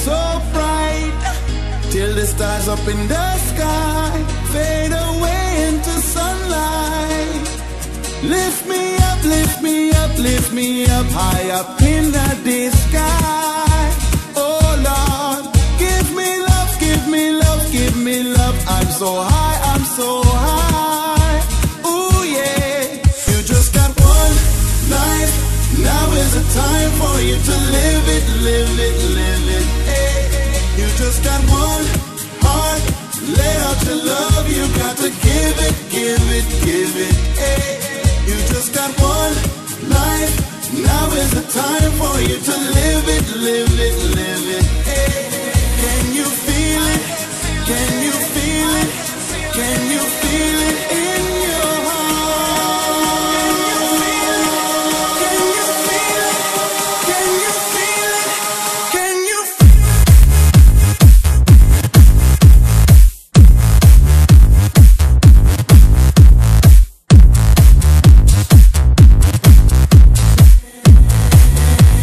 so bright, till the stars up in the sky fade away into sunlight. Lift me up, lift me up, lift me up, high up in the sky. Oh Lord, give me love, give me love, give me love. I'm so high, I'm so high. Ooh yeah. You just got one life, now is the time for you to live it, live it, live it. Hey. You just got one heart, lay out your love. You got to give it, give it, give it. Hey. You just got one life, now is the time for you to live it, live it, live it. Hey. Can you feel it? Can you feel it? Can you feel it in your heart? Can you feel it? Can you feel it? Can you feel it?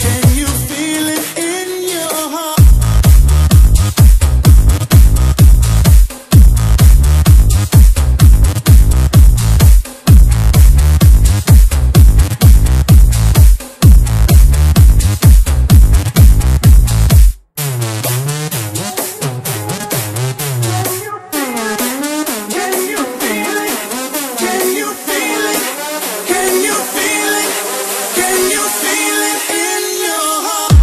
Can you feel it in your heart? Can you feel it? Can you feel it? Can you feel it? Can you feel it in your heart?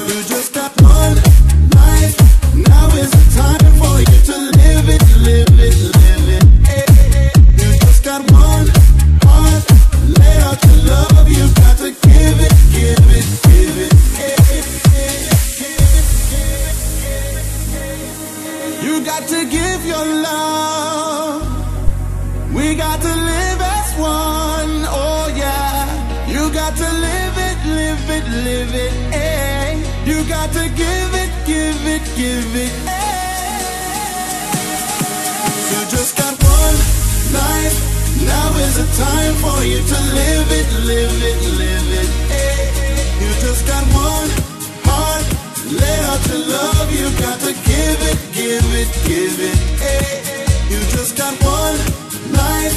You just got one life, now is the time for you to live it, live it, live it. Hey. You just got one heart, lay out your love. You got to give it, give it, give it. Hey. You got to give your love. We got to live as one. Oh yeah. You got to live it, live it, live it. Hey. You got to give it, give it, give it. Hey. You just got one life, now is the time for you to live it, live it, live it. Hey. You just got one heart, lay out your love. You got to give it, give it, give it. Hey. You just got one life,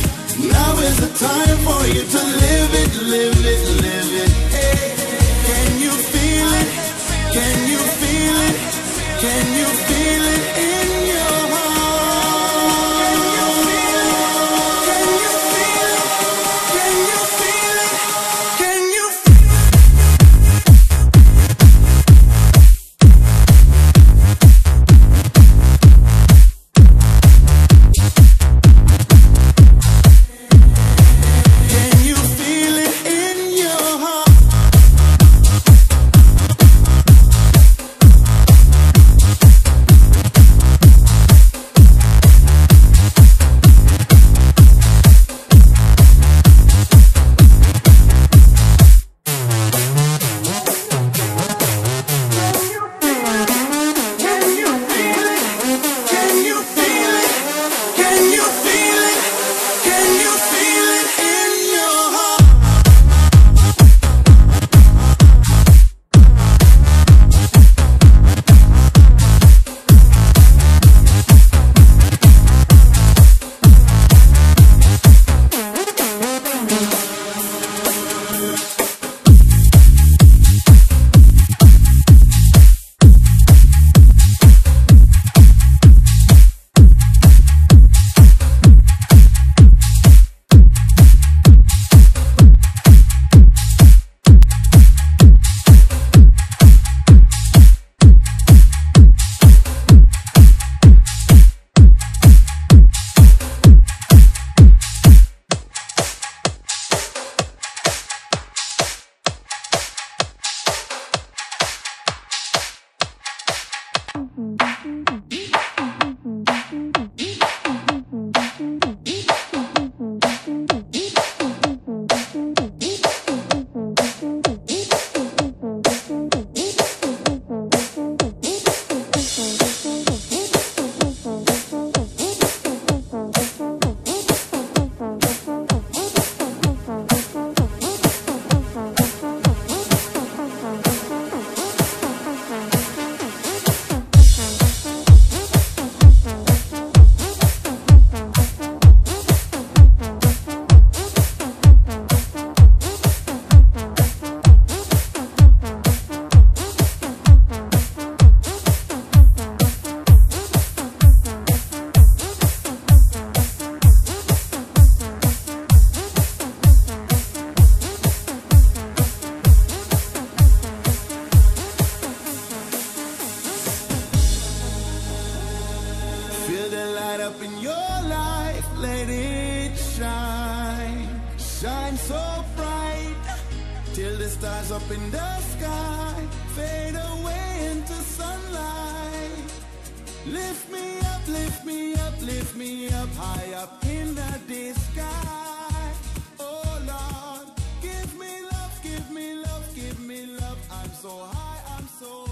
now is the time for you to live it, live it, live it. Hey. Can you feel it? Can you feel it? Can you feel it in your heart? Can you feel it? Can you feel it? Can you feel it? Can you feel it in up in your life, let it shine. Shine so bright till the stars up in the sky fade away into sunlight. Lift me up, lift me up, lift me up, high up in the sky. Oh Lord, give me love, give me love, give me love. I'm so high, I'm so